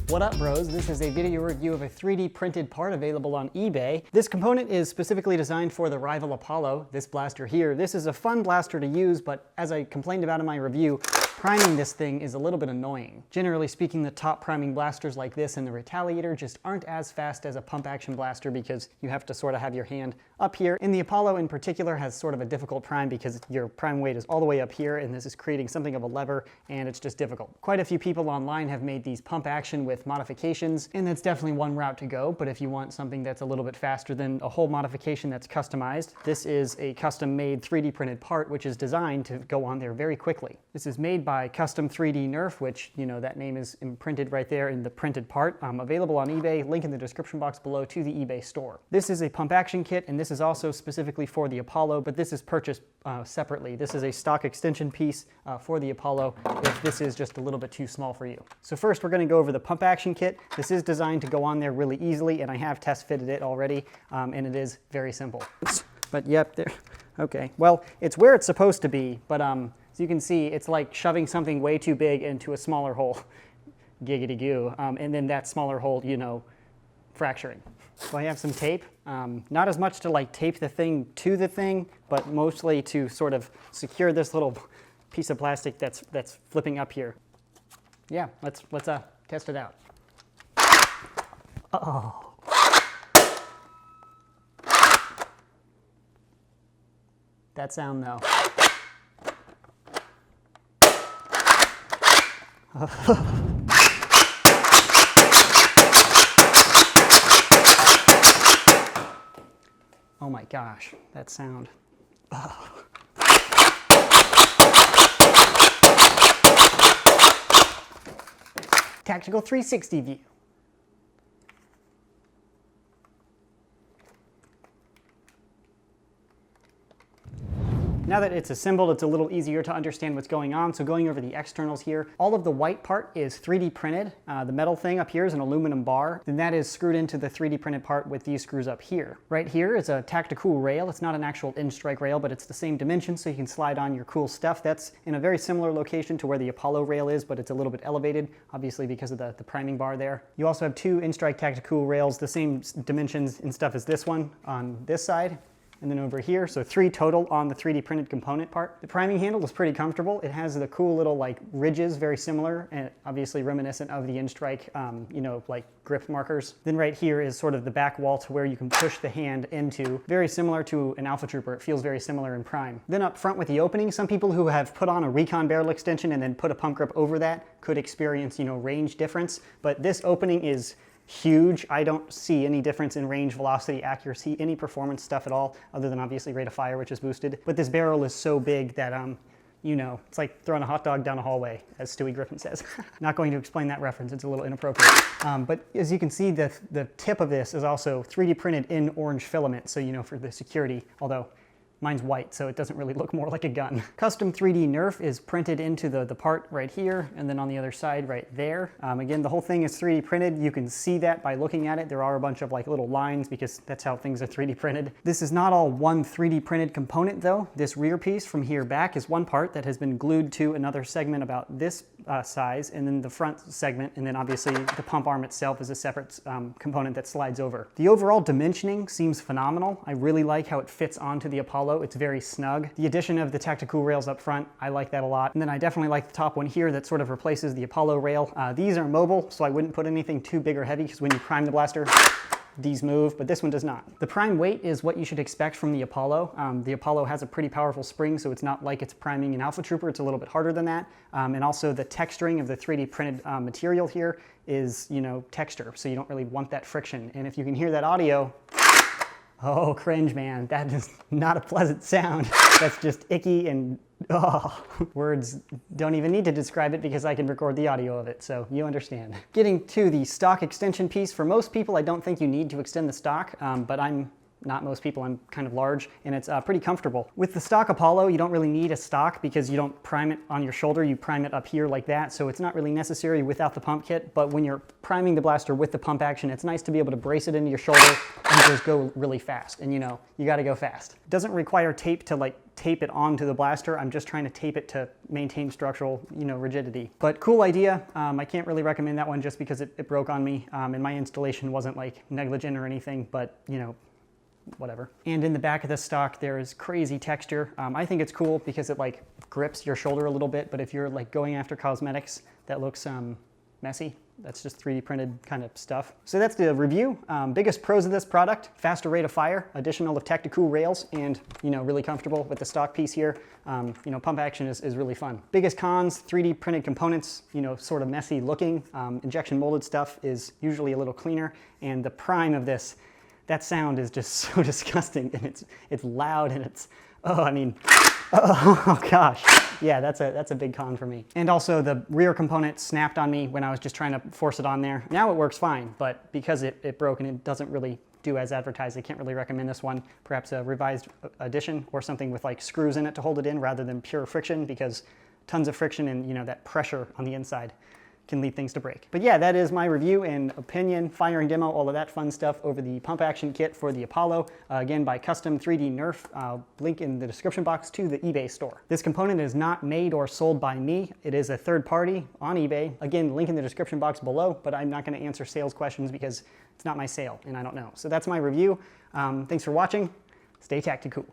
What up, bros? This is a video review of a 3D printed part available on eBay. This component is specifically designed for the rival Apollo, this blaster here. This is a fun blaster to use, but as I complained about in my review, priming this thing is a little bit annoying. Generally speaking, the top priming blasters like this and the Retaliator just aren't as fast as a pump action blaster because you have to sort of have your hand up here. And the Apollo in particular has sort of a difficult prime because your prime weight is all the way up here, and this is creating something of a lever, and it's just difficult. Quite a few people online have made these pump action with modifications, and that's definitely one route to go. But if you want something that's a little bit faster than a whole modification that's customized, this is a custom made 3D printed part which is designed to go on there very quickly. This is made by Custom 3D Nerf, which, you know, that name is imprinted right there in the printed part. Available on eBay, link in the description box below to the eBay store. This is a pump action kit, and this is also specifically for the Apollo, but this is purchased separately. This is a stock extension piece for the Apollo if this is just a little bit too small for you. So first we're going to go over the pump action kit. This is designed to go on there really easily, and I have test fitted it already, and it is very simple. But yep, there. Okay, well, it's where it's supposed to be, but as you can see, it's like shoving something way too big into a smaller hole. Giggity goo. And then that smaller hole, you know, fracturing. So I have some tape. Not as much to like tape the thing to the thing, but mostly to sort of secure this little piece of plastic that's flipping up here. Yeah, let's test it out. Uh-oh. That sound though. Oh my gosh, that sound. Tactical 360 view. Now that it's assembled, it's a little easier to understand what's going on. So going over the externals here, all of the white part is 3D printed. The metal thing up here is an aluminum bar. Then that is screwed into the 3D printed part with these screws up here. Right here is a tactical rail. It's not an actual in-strike rail, but it's the same dimension, so you can slide on your cool stuff. That's in a very similar location to where the Apollo rail is, but it's a little bit elevated, obviously because of the priming bar there. You also have two in-strike tactical rails, the same dimensions and stuff as this one on this side. And then over here, so 3 total on the 3D printed component part. The priming handle is pretty comfortable. It has the cool little like ridges, very similar and obviously reminiscent of the in-strike, you know, like grip markers. Then right here is sort of the back wall to where you can push the hand into, very similar to an Alpha Trooper. It feels very similar in prime. Then up front with the opening, some people who have put on a Recon barrel extension and then put a pump grip over that could experience, you know, range difference. But this opening is huge. I don't see any difference in range, velocity, accuracy, any performance stuff at all, other than obviously rate of fire, which is boosted. But this barrel is so big that, you know, it's like throwing a hot dog down a hallway, as Stewie Griffin says. Not going to explain that reference, it's a little inappropriate. But as you can see, the tip of this is also 3D printed in orange filament, so you know, for the security, although mine's white, so it doesn't really look more like a gun. Custom 3D Nerf is printed into the part right here, and then on the other side right there. Again, the whole thing is 3D printed. You can see that by looking at it. There are a bunch of like little lines because that's how things are 3D printed. This is not all one 3D printed component though. This rear piece from here back is one part that has been glued to another segment about this size, and then the front segment, and then obviously the pump arm itself is a separate component that slides over. The overall dimensioning seems phenomenal. I really like how it fits onto the Apollo. It's very snug. The addition of the tactical rails up front, I like that a lot. And then I definitely like the top one here that sort of replaces the Apollo rail. These are mobile, so I wouldn't put anything too big or heavy because when you prime the blaster, these move, but this one does not. The prime weight is what you should expect from the Apollo. The Apollo has a pretty powerful spring, so it's not like it's priming an Alpha Trooper. It's a little bit harder than that. And also the texturing of the 3D printed material here is, you know, texture, so you don't really want that friction. And if you can hear that audio, oh, cringe, man. That is not a pleasant sound. That's just icky and, oh. Words don't even need to describe it because I can record the audio of it, so you understand. Getting to the stock extension piece, for most people, I don't think you need to extend the stock, but I'm not most people. I'm kind of large, and it's pretty comfortable. With the stock Apollo, you don't really need a stock because you don't prime it on your shoulder, you prime it up here like that, so it's not really necessary without the pump kit. But when you're priming the blaster with the pump action, it's nice to be able to brace it into your shoulder and just go really fast. And you know, you gotta go fast. It doesn't require tape to like tape it onto the blaster. I'm just trying to tape it to maintain structural, you know, rigidity. But cool idea. I can't really recommend that one just because it broke on me, and my installation wasn't like negligent or anything, but you know, whatever. And in the back of the stock, there is crazy texture. I think it's cool because it like grips your shoulder a little bit, but if you're like going after cosmetics that looks messy, that's just 3D printed kind of stuff. So that's the review. Biggest pros of this product: faster rate of fire, additional of tech-to-cool rails, and you know, really comfortable with the stock piece here. You know, pump action is really fun. Biggest cons: 3D printed components, you know, sort of messy looking. Injection molded stuff is usually a little cleaner, and the prime of this, that sound is just so disgusting, and it's loud, and it's, oh, I mean, oh gosh. Yeah, that's a big con for me. And also the rear component snapped on me when I was just trying to force it on there. Now it works fine, but because it broke and it doesn't really do as advertised, I can't really recommend this one. Perhaps a revised edition or something with like screws in it to hold it in rather than pure friction, because tons of friction and you know, that pressure on the inside can lead things to break. But yeah, that is my review and opinion, firing demo, all of that fun stuff over the pump action kit for the Apollo, again by Custom 3D Nerf. Link in the description box to the eBay store. This component is not made or sold by me. It is a third party on eBay. Again, link in the description box below, but I'm not going to answer sales questions because it's not my sale and I don't know. So that's my review. Thanks for watching. Stay tactical.